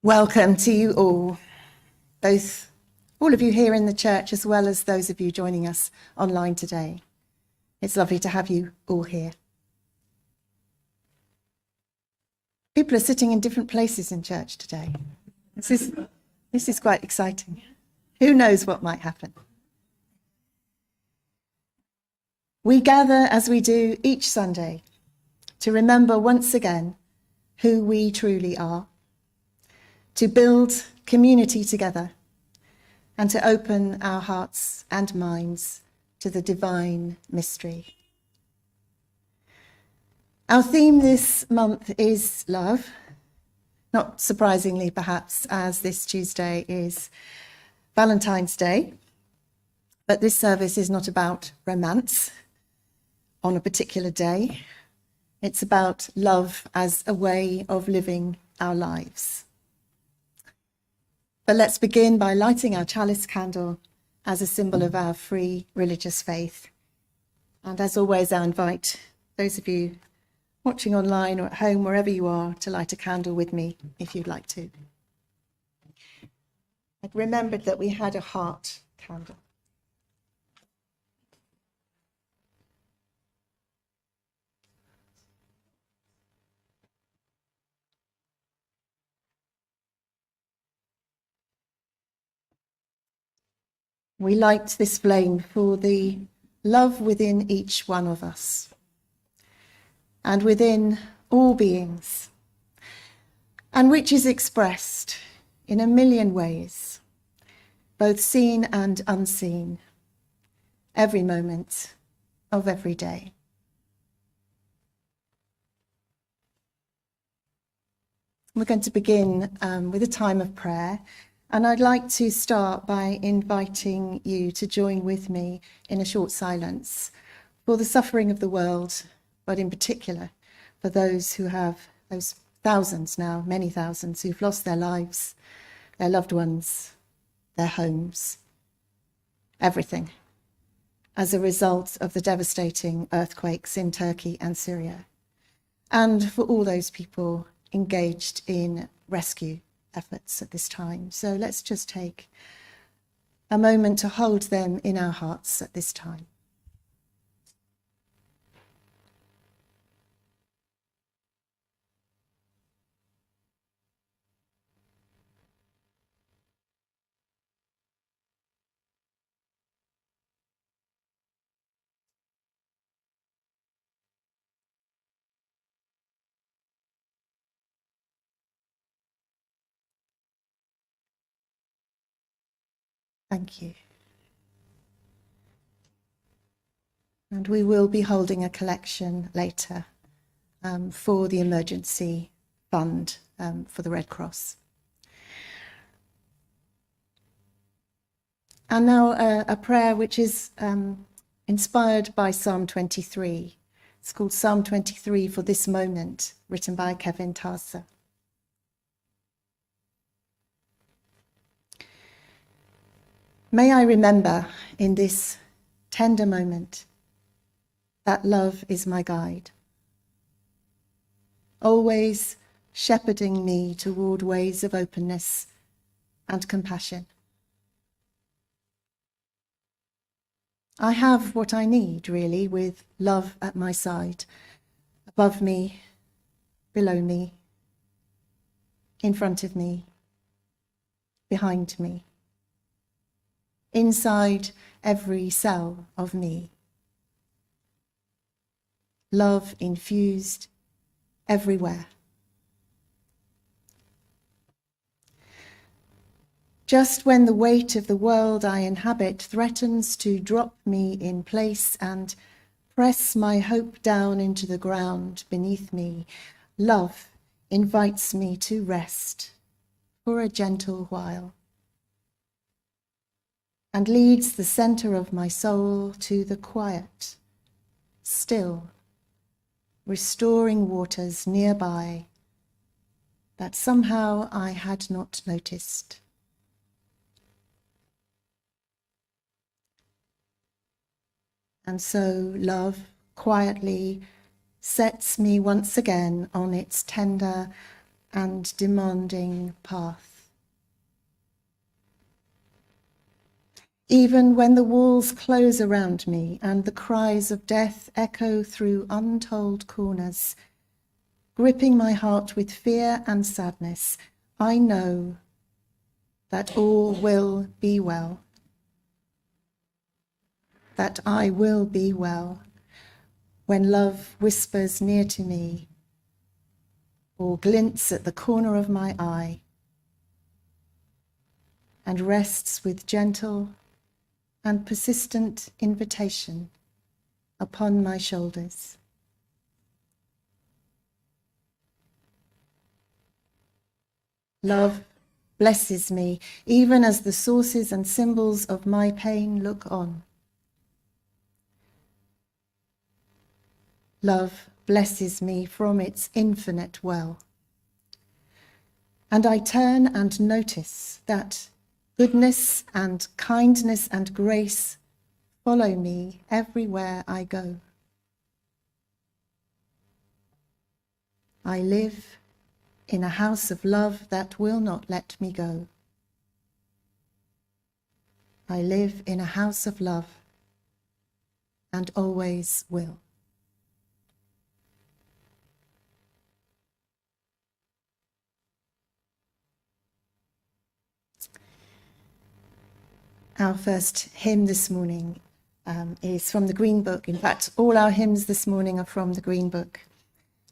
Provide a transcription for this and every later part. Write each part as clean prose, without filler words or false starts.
Welcome to you all, all of you here in the church, as well as those of you joining us online today. It's lovely to have you all here. People are sitting in different places in church today. This is quite exciting. Who knows what might happen? We gather, as we do each Sunday, to remember once again who we truly are, to build community together, and to open our hearts and minds to the divine mystery. Our theme this month is love, not surprisingly perhaps, as this Tuesday is Valentine's Day, but this service is not about romance on a particular day. It's about love as a way of living our lives. But let's begin by lighting our chalice candle as a symbol of our free religious faith. And as always, I invite those of you watching online or at home, wherever you are, to light a candle with me if you'd like to. I'd remembered that we had a heart candle. We light this flame for the love within each one of us and within all beings, and which is expressed in a million ways, both seen and unseen, every moment of every day. We're going to begin with a time of prayer. And I'd like to start by inviting you to join with me in a short silence for the suffering of the world, but in particular for those who have, those thousands now, many thousands, who've lost their lives, their loved ones, their homes, everything, as a result of the devastating earthquakes in Turkey and Syria, and for all those people engaged in rescue efforts at this time. So let's just take a moment to hold them in our hearts at this time. Thank you. And we will be holding a collection later for the emergency fund for the Red Cross. And now a prayer which is inspired by Psalm 23. It's called Psalm 23 for This Moment, written by Kevin Tarsa. May I remember in this tender moment that love is my guide, always shepherding me toward ways of openness and compassion. I have what I need, really, with love at my side, above me, below me, in front of me, behind me, inside every cell of me. Love infused everywhere. Just when the weight of the world I inhabit threatens to drop me in place and press my hope down into the ground beneath me, love invites me to rest for a gentle while and leads the center of my soul to the quiet, still, restoring waters nearby that somehow I had not noticed. And so love quietly sets me once again on its tender and demanding path. Even when the walls close around me and the cries of death echo through untold corners, gripping my heart with fear and sadness, I know that all will be well, that I will be well when love whispers near to me or glints at the corner of my eye and rests with gentle and persistent invitation upon my shoulders. Love blesses me, even as the sources and symbols of my pain look on. Love blesses me from its infinite well. And I turn and notice that goodness and kindness and grace follow me everywhere I go. I live in a house of love that will not let me go. I live in a house of love and always will. Our first hymn this morning is from the Green Book. In fact, all our hymns this morning are from the Green Book.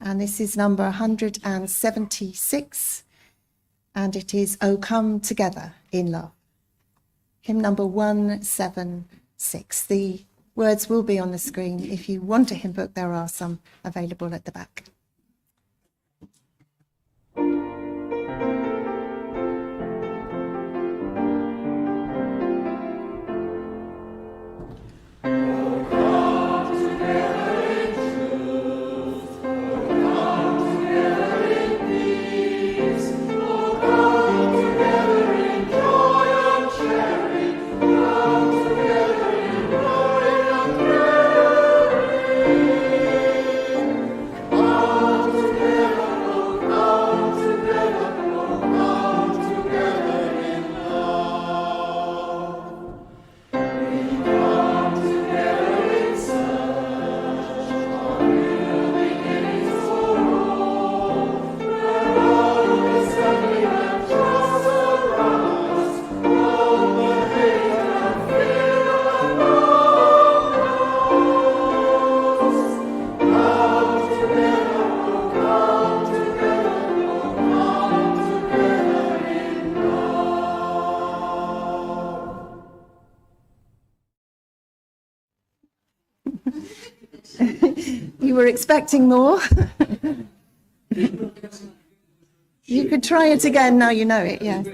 And this is number 176, and it is "O Come Together in Love." Hymn number 176. The words will be on the screen. If you want a hymn book, there are some available at the back. You were expecting more? You could try it again now you know it, yes.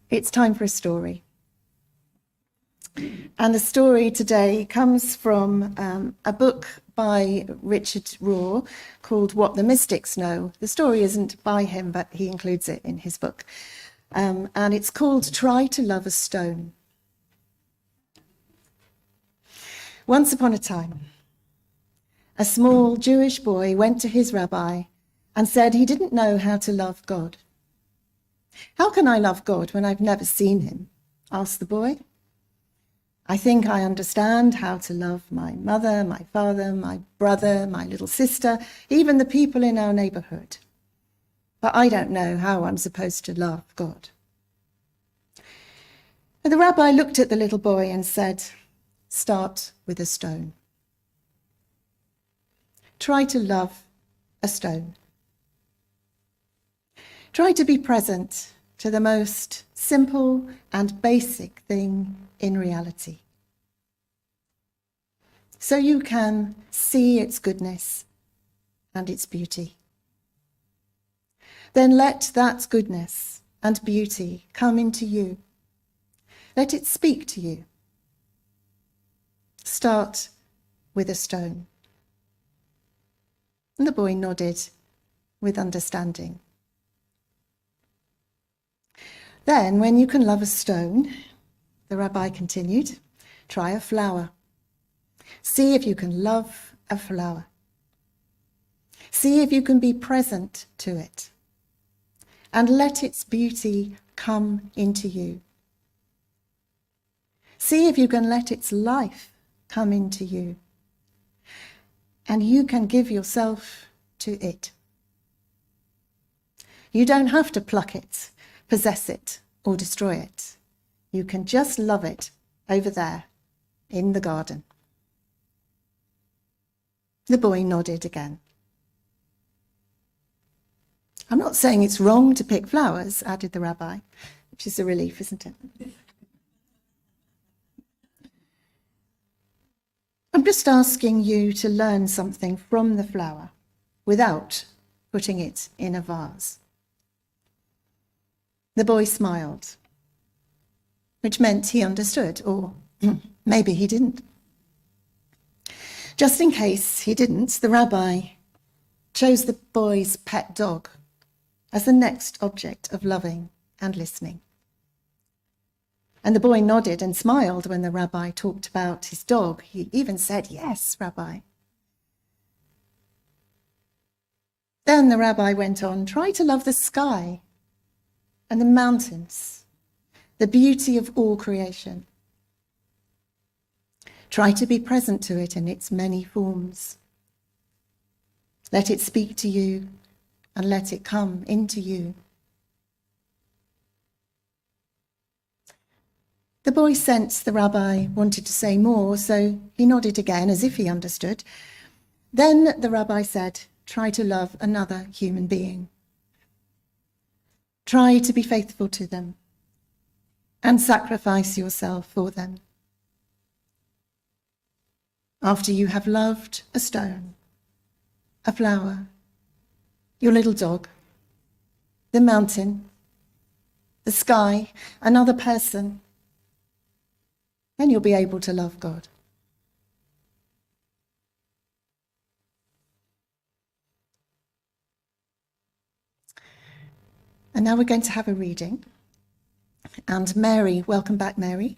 It's time for a story. And the story today comes from a book by Richard Rohr called What the Mystics Know. The story isn't by him, but he includes it in his book. And it's called Try to Love a Stone. Once upon a time, a small Jewish boy went to his rabbi and said he didn't know how to love God. "How can I love God when I've never seen him?" asked the boy. "I think I understand how to love my mother, my father, my brother, my little sister, even the people in our neighborhood. But I don't know how I'm supposed to love God." And the rabbi looked at the little boy and said, "Start with a stone. Try to love a stone. Try to be present to the most simple and basic thing in reality, so you can see its goodness and its beauty. Then let that goodness and beauty come into you. Let it speak to you. Start with a stone." And the boy nodded with understanding. "Then, when you can love a stone," the rabbi continued, "try a flower. See if you can love a flower. See if you can be present to it and let its beauty come into you. See if you can let its life come into you, and you can give yourself to it. You don't have to pluck it, possess it, or destroy it. You can just love it over there in the garden. The boy nodded again. I'm not saying it's wrong to pick flowers, added the rabbi, which is a relief, isn't it? I'm just asking you to learn something from the flower without putting it in a vase. The boy smiled, which meant he understood, or maybe he didn't. Just in case he didn't, the rabbi chose the boy's pet dog as the next object of loving and listening. And the boy nodded and smiled when the rabbi talked about his dog. He even said, "Yes, Rabbi." Then the rabbi went on, "Try to love the sky and the mountains, the beauty of all creation. Try to be present to it in its many forms. Let it speak to you and let it come into you." The boy sensed the rabbi wanted to say more, so he nodded again as if he understood. Then the rabbi said, "Try to love another human being. Try to be faithful to them and sacrifice yourself for them. After you have loved a stone, a flower, your little dog, the mountain, the sky, another person, then you'll be able to love God." And now we're going to have a reading. And Mary, welcome back, Mary,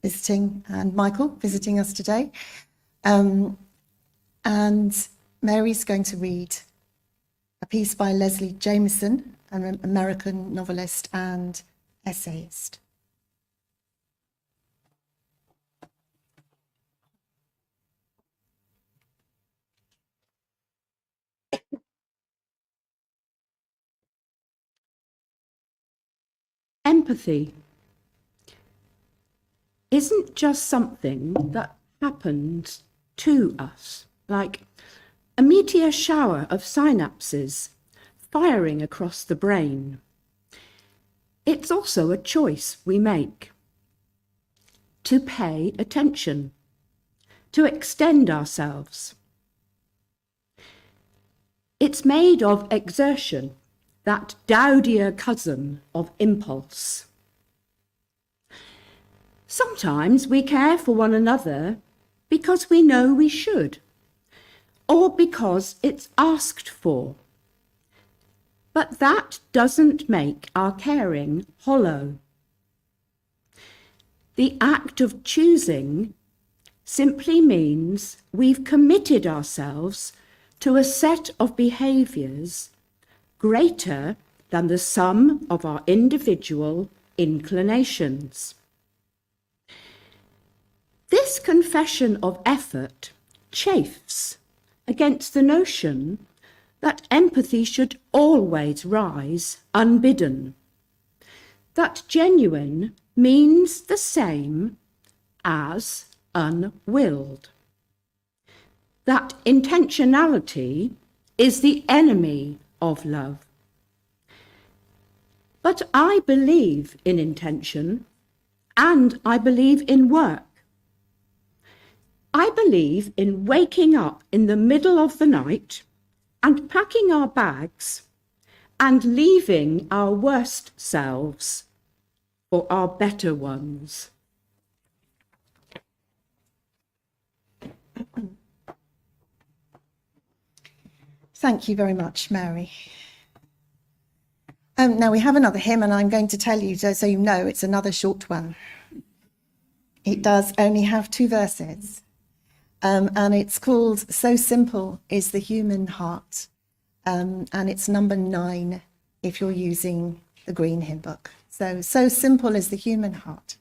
visiting, and Michael, visiting us today. And Mary's going to read a piece by Leslie Jamison, an American novelist and essayist. Empathy isn't just something that happens to us, like a meteor shower of synapses firing across the brain. It's also a choice we make to pay attention, to extend ourselves. It's made of exertion, that dowdier cousin of impulse. Sometimes we care for one another because we know we should, or because it's asked for. But that doesn't make our caring hollow. The act of choosing simply means we've committed ourselves to a set of behaviours greater than the sum of our individual inclinations. This confession of effort chafes against the notion that empathy should always rise unbidden, that genuine means the same as unwilled, that intentionality is the enemy of love. But I believe in intention, and I believe in work. I believe in waking up in the middle of the night and packing our bags and leaving our worst selves for our better ones. Thank you very much, Mary. Now we have another hymn, and I'm going to tell you, so you know, it's another short one. It does only have 2 verses. And it's called So Simple is the Human Heart. And it's number 9 if you're using the Green Hymn Book. So simple is the human heart.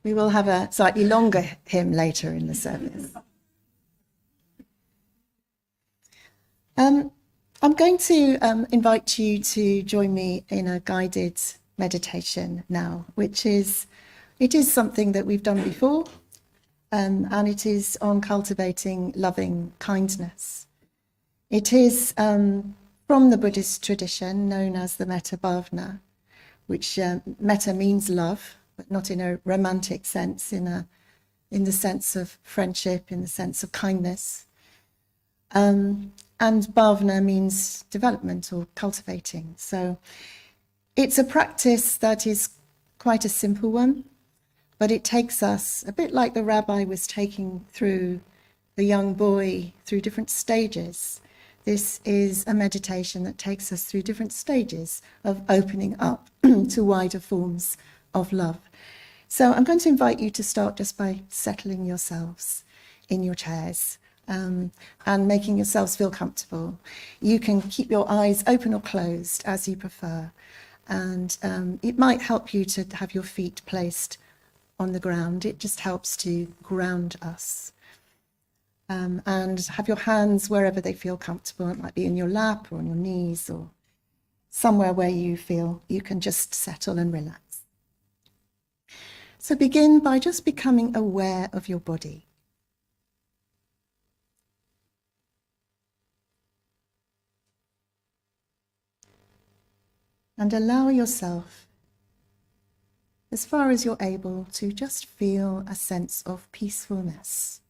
We will have a slightly longer hymn later in the service. I'm going to invite you to join me in a guided meditation now, which is something that we've done before, and it is on cultivating loving kindness. It is from the Buddhist tradition known as the Metta Bhavana, which metta means love, but not in a romantic sense, in the sense of friendship, in the sense of kindness. And bhavana means development or cultivating. So it's a practice that is quite a simple one, but it takes us, a bit like the rabbi was taking through the young boy through different stages. This is a meditation that takes us through different stages of opening up to wider forms of love. So I'm going to invite you to start just by settling yourselves in your chairs and making yourselves feel comfortable. You can keep your eyes open or closed as you prefer. And it might help you to have your feet placed on the ground. It just helps to ground us. And have your hands wherever they feel comfortable. It might be in your lap or on your knees or somewhere where you feel you can just settle and relax. So begin by just becoming aware of your body. And allow yourself, as far as you're able, to just feel a sense of peacefulness,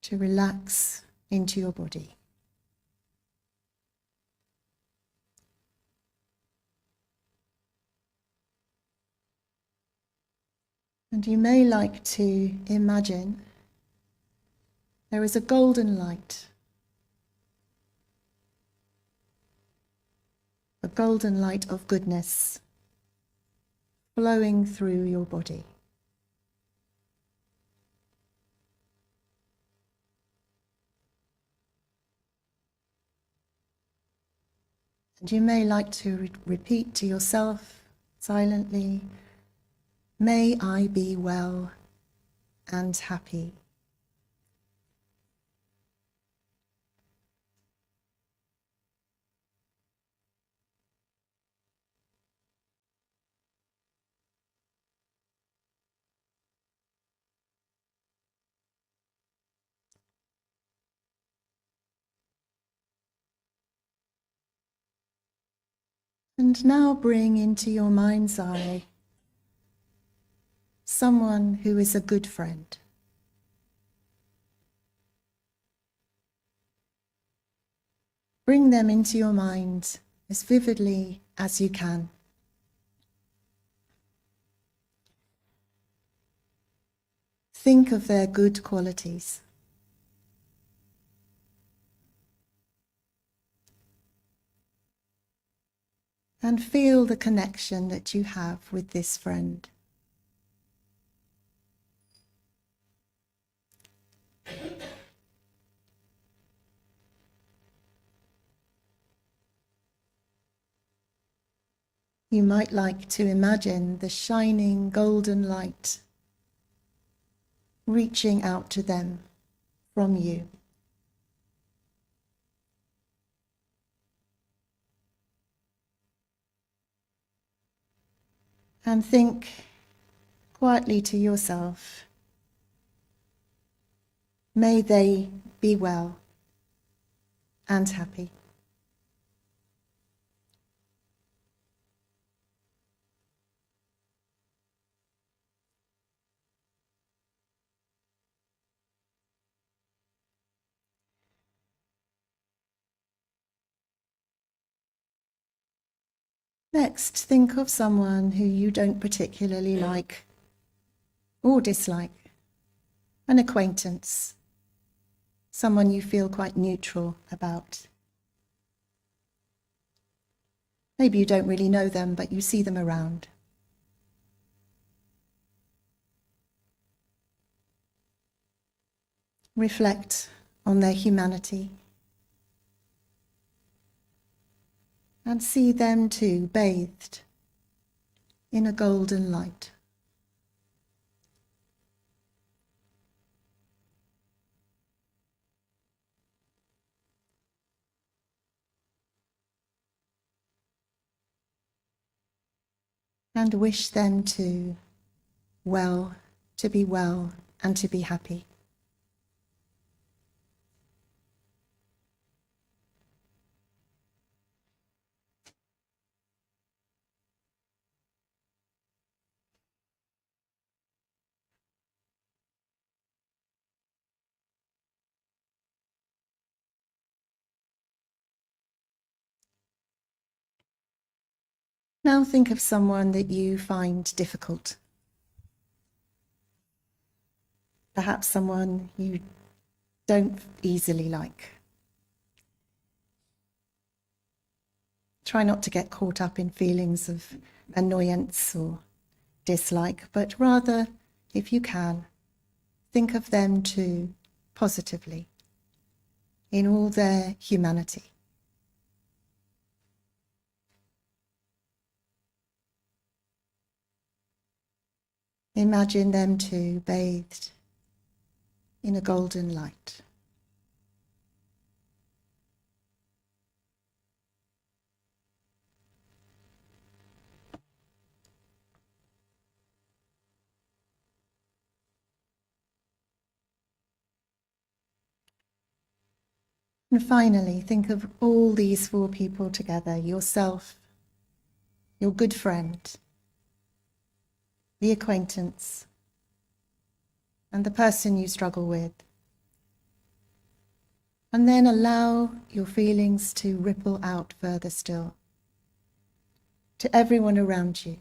to relax into your body. And you may like to imagine there is a golden light, a golden light of goodness flowing through your body. And you may like to repeat to yourself silently, "May I be well and happy." And now bring into your mind's eye someone who is a good friend. Bring them into your mind as vividly as you can. Think of their good qualities. And feel the connection that you have with this friend. You might like to imagine the shining golden light reaching out to them from you. And think quietly to yourself, may they be well and happy. Next, think of someone who you don't particularly like or dislike, an acquaintance, someone you feel quite neutral about. Maybe you don't really know them, but you see them around. Reflect on their humanity and see them too bathed in a golden light. And wish them too well, to be well and to be happy. Now think of someone that you find difficult. Perhaps someone you don't easily like. Try not to get caught up in feelings of annoyance or dislike, but rather, if you can, think of them too positively, in all their humanity. Imagine them too bathed in a golden light. And finally, think of all these four people together: yourself, your good friend, the acquaintance, and the person you struggle with. And then allow your feelings to ripple out further still, to everyone around you,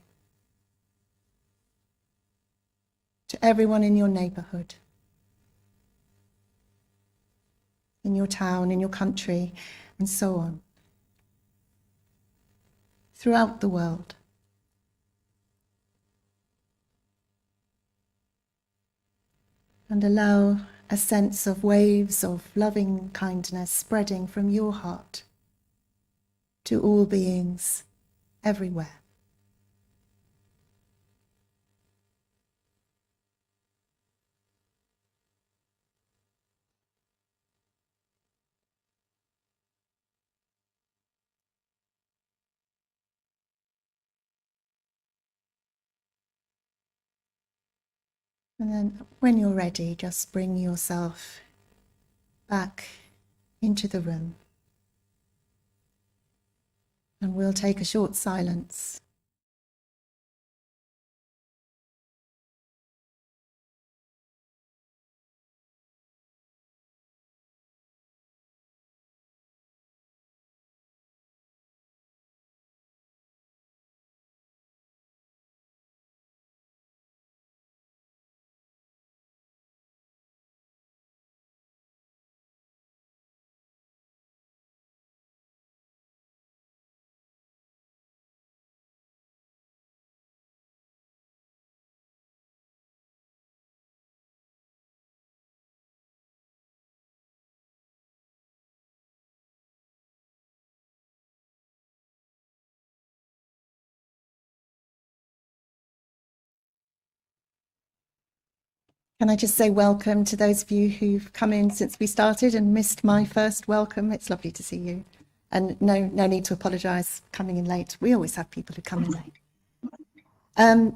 to everyone in your neighborhood, in your town, in your country, and so on, throughout the world. And allow a sense of waves of loving kindness spreading from your heart to all beings everywhere. And then when you're ready, just bring yourself back into the room. And we'll take a short silence. Can I just say welcome to those of you who've come in since we started and missed my first welcome? It's lovely to see you. And no need to apologise for coming in late. We always have people who come in late.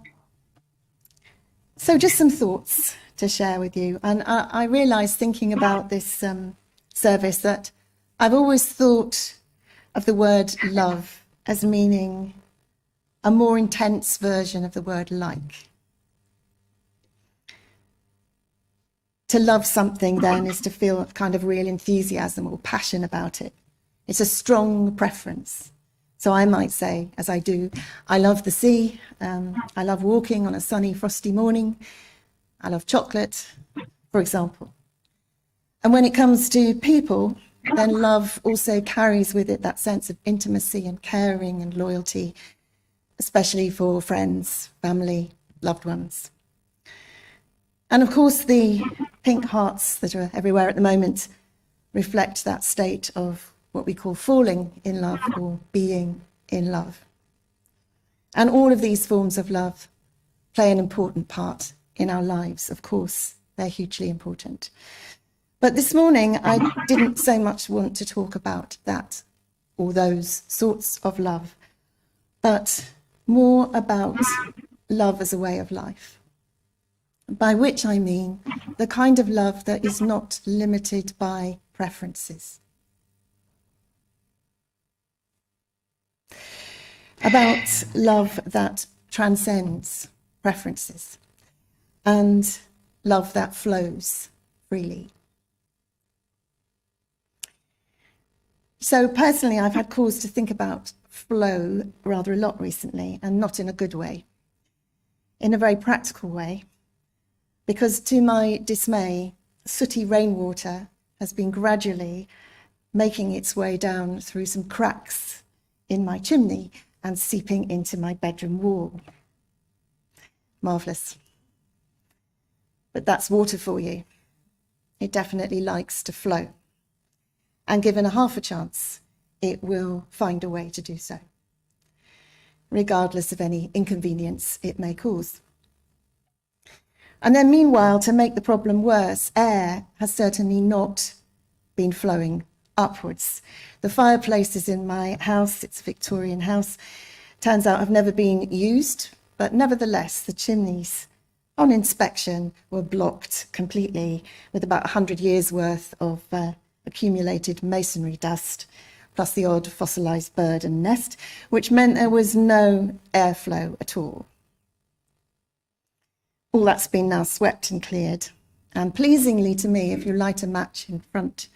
So just some thoughts to share with you. And I realised thinking about this service that I've always thought of the word love as meaning a more intense version of the word like. To love something then is to feel a kind of real enthusiasm or passion about it. It's a strong preference. So I might say, as I do, I love the sea. I love walking on a sunny, frosty morning. I love chocolate, for example. And when it comes to people, then love also carries with it that sense of intimacy and caring and loyalty, especially for friends, family, loved ones. And of course, the pink hearts that are everywhere at the moment reflect that state of what we call falling in love or being in love. And all of these forms of love play an important part in our lives. Of course, they're hugely important. But this morning, I didn't so much want to talk about that or those sorts of love, but more about love as a way of life. By which I mean the kind of love that is not limited by preferences. About love that transcends preferences and love that flows freely. So personally, I've had cause to think about flow rather a lot recently, and not in a good way, in a very practical way. Because to my dismay, sooty rainwater has been gradually making its way down through some cracks in my chimney and seeping into my bedroom wall. Marvellous. But that's water for you. It definitely likes to flow. And given a half a chance, it will find a way to do so, regardless of any inconvenience it may cause. And then meanwhile, to make the problem worse, air has certainly not been flowing upwards. The fireplaces in my house, it's a Victorian house, turns out have never been used, but nevertheless, the chimneys on inspection were blocked completely with about 100 years worth of accumulated masonry dust, plus the odd fossilised bird and nest, which meant there was no airflow at all. All that's been now swept and cleared. And pleasingly to me, if you light a match in front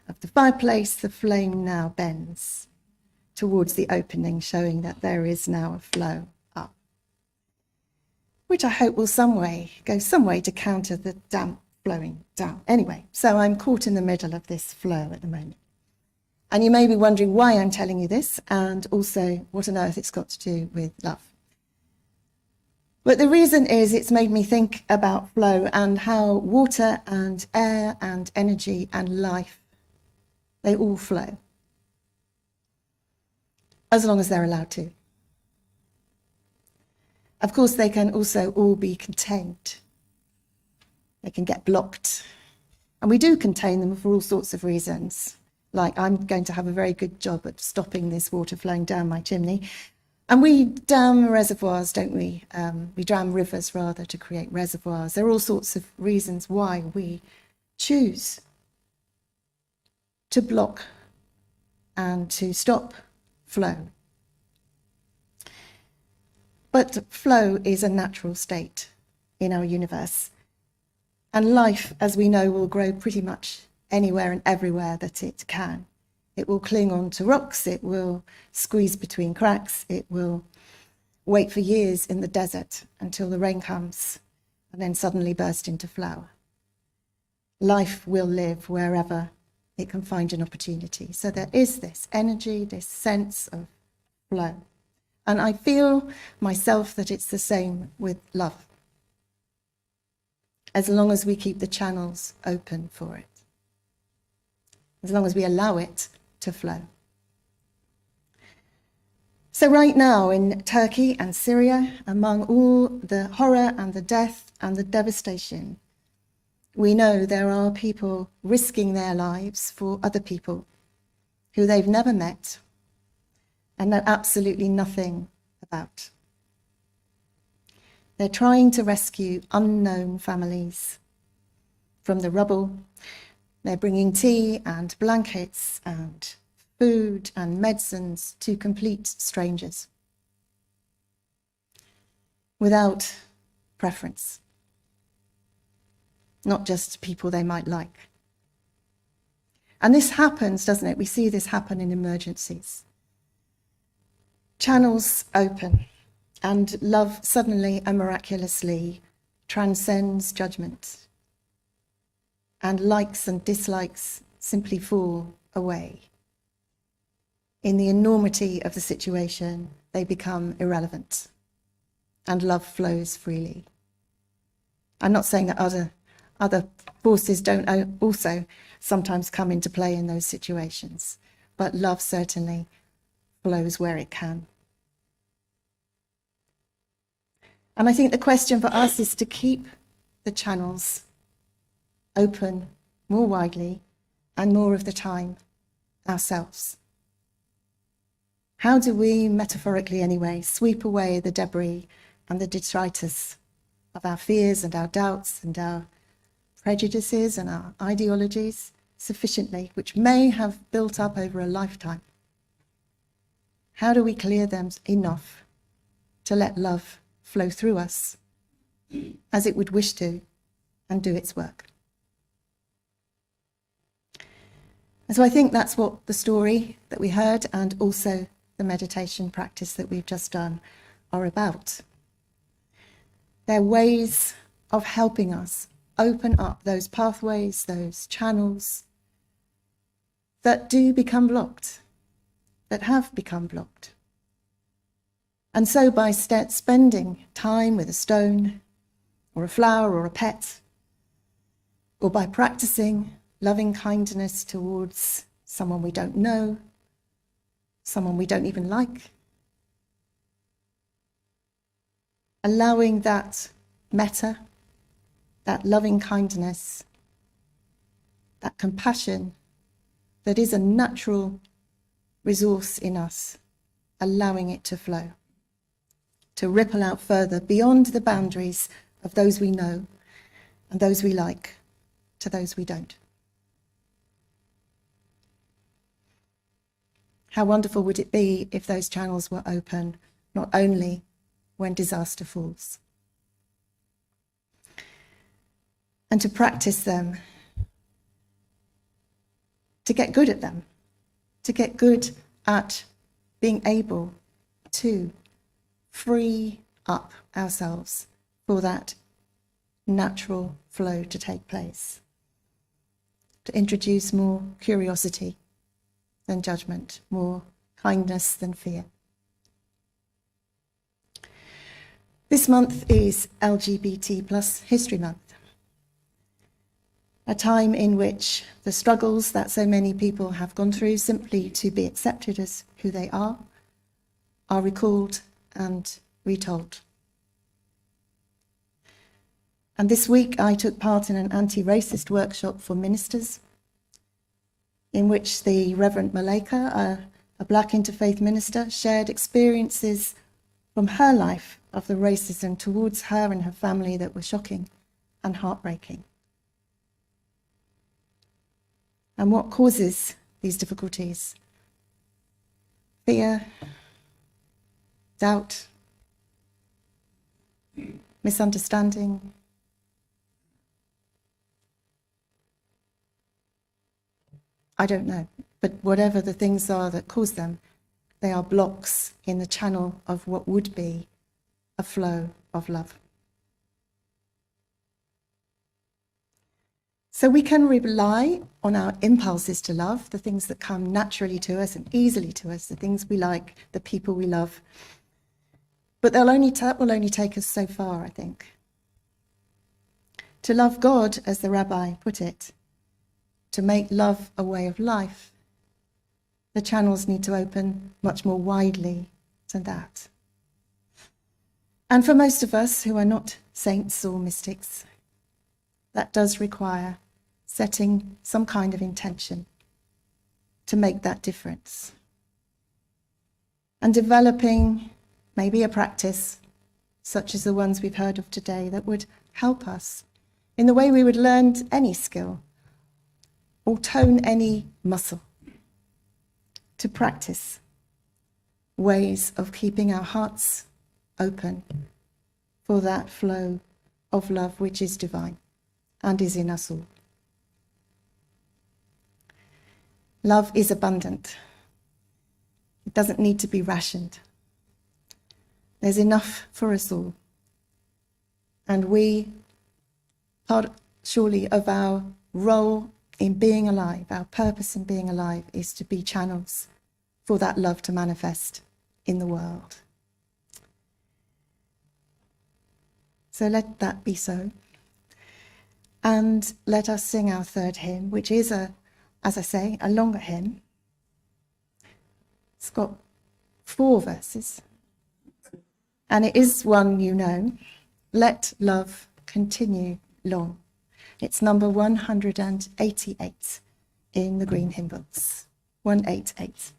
of the fireplace, the flame now bends towards the opening, showing that there is now a flow up, which I hope will go some way to counter the damp flowing down. Anyway, so I'm caught in the middle of this flow at the moment. And you may be wondering why I'm telling you this, and also what on earth it's got to do with love. But the reason is it's made me think about flow and how water and air and energy and life, they all flow, as long as they're allowed to. Of course, they can also all be contained. They can get blocked. And we do contain them for all sorts of reasons. Like I'm going to have a very good job at stopping this water flowing down my chimney. And we dam reservoirs, don't we? We dam rivers, rather, to create reservoirs. There are all sorts of reasons why we choose to block and to stop flow. But flow is a natural state in our universe. And life, as we know, will grow pretty much anywhere and everywhere that it can. It will cling on to rocks, it will squeeze between cracks, it will wait for years in the desert until the rain comes and then suddenly burst into flower. Life will live wherever it can find an opportunity. So there is this energy, this sense of flow. And I feel myself that it's the same with love, as long as we keep the channels open for it, as long as we allow it to flow. So right now in Turkey and Syria, among all the horror and the death and the devastation, We know there are people risking their lives for other people who they've never met and know absolutely nothing about. They're trying to rescue unknown families from the rubble. They're bringing tea and blankets and food and medicines to complete strangers without preference, not just people they might like. And this happens, doesn't it? We see this happen in emergencies. Channels open, and love suddenly and miraculously transcends judgment, and likes and dislikes simply fall away. In the enormity of the situation, they become irrelevant, and love flows freely. I'm not saying that other forces don't also sometimes come into play in those situations, but love certainly flows where it can. And I think the question for us is to keep the channels open more widely and more of the time ourselves. How do we, metaphorically anyway, sweep away the debris and the detritus of our fears and our doubts and our prejudices and our ideologies sufficiently, which may have built up over a lifetime? How do we clear them enough to let love flow through us as it would wish to and do its work? And so I think that's what the story that we heard and also the meditation practice that we've just done are about. They're ways of helping us open up those pathways, those channels that do become blocked, that have become blocked. And so by spending time with a stone or a flower or a pet, or by practicing loving kindness towards someone we don't know, someone we don't even like, allowing that metta, that loving kindness, that compassion that is a natural resource in us, allowing it to flow, to ripple out further beyond the boundaries of those we know and those we like to those we don't. How wonderful would it be if those channels were open, not only when disaster falls? And to practice them, to get good at them, to get good at being able to free up ourselves for that natural flow to take place, to introduce more curiosity than judgment, more kindness than fear. This month is LGBT plus History Month, a time in which the struggles that so many people have gone through simply to be accepted as who they are recalled and retold. And this week I took part in an anti-racist workshop for ministers, in which the Reverend Licata, a Black interfaith minister, shared experiences from her life of the racism towards her and her family that were shocking and heartbreaking. And what causes these difficulties? Fear, doubt, misunderstanding. I don't know, but whatever the things are that cause them, they are blocks in the channel of what would be a flow of love. So we can rely on our impulses to love, the things that come naturally to us and easily to us, the things we like, the people we love. But that will only take us so far, I think. To love God, as the rabbi put it, to make love a way of life, the channels need to open much more widely than that. And for most of us who are not saints or mystics, that does require setting some kind of intention to make that difference. And developing maybe a practice such as the ones we've heard of today that would help us in the way we would learn any skill or tone any muscle, to practice ways of keeping our hearts open for that flow of love which is divine and is in us all. Love is abundant. It doesn't need to be rationed. There's enough for us all. And part surely of our role in being alive, our purpose in being alive, is to be channels for that love to manifest in the world. So let that be so. And let us sing our third hymn, which is, as I say, a longer hymn. It's got 4 verses. And it is one you know. Let love continue long. It's number 188 in the Green Hymn Books. 188.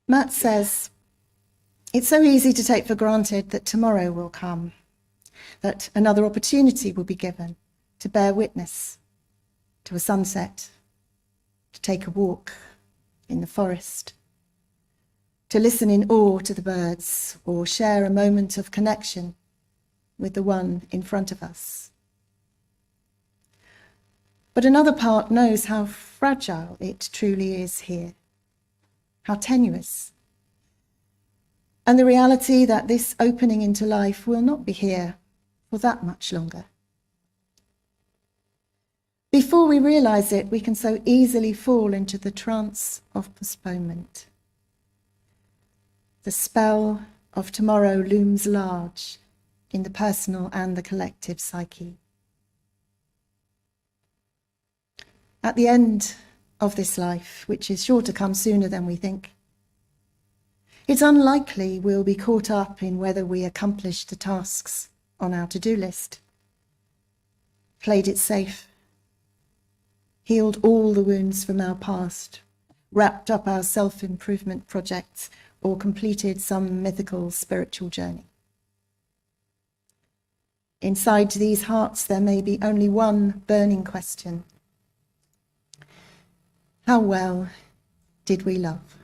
Matt says, it's so easy to take for granted that tomorrow will come, that another opportunity will be given to bear witness to a sunset, to take a walk in the forest, to listen in awe to the birds, or share a moment of connection with the one in front of us. But another part knows how fragile it truly is here, how tenuous, and the reality that this opening into life will not be here for that much longer. Before we realize it, we can so easily fall into the trance of postponement. The spell of tomorrow looms large in the personal and the collective psyche. at the end of this life, which is sure to come sooner than we think, it's unlikely we'll be caught up in whether we accomplished the tasks on our to-do list, played it safe, healed all the wounds from our past, wrapped up our self-improvement projects, or completed some mythical spiritual journey. Inside these hearts, there may be only one burning question: how well did we love?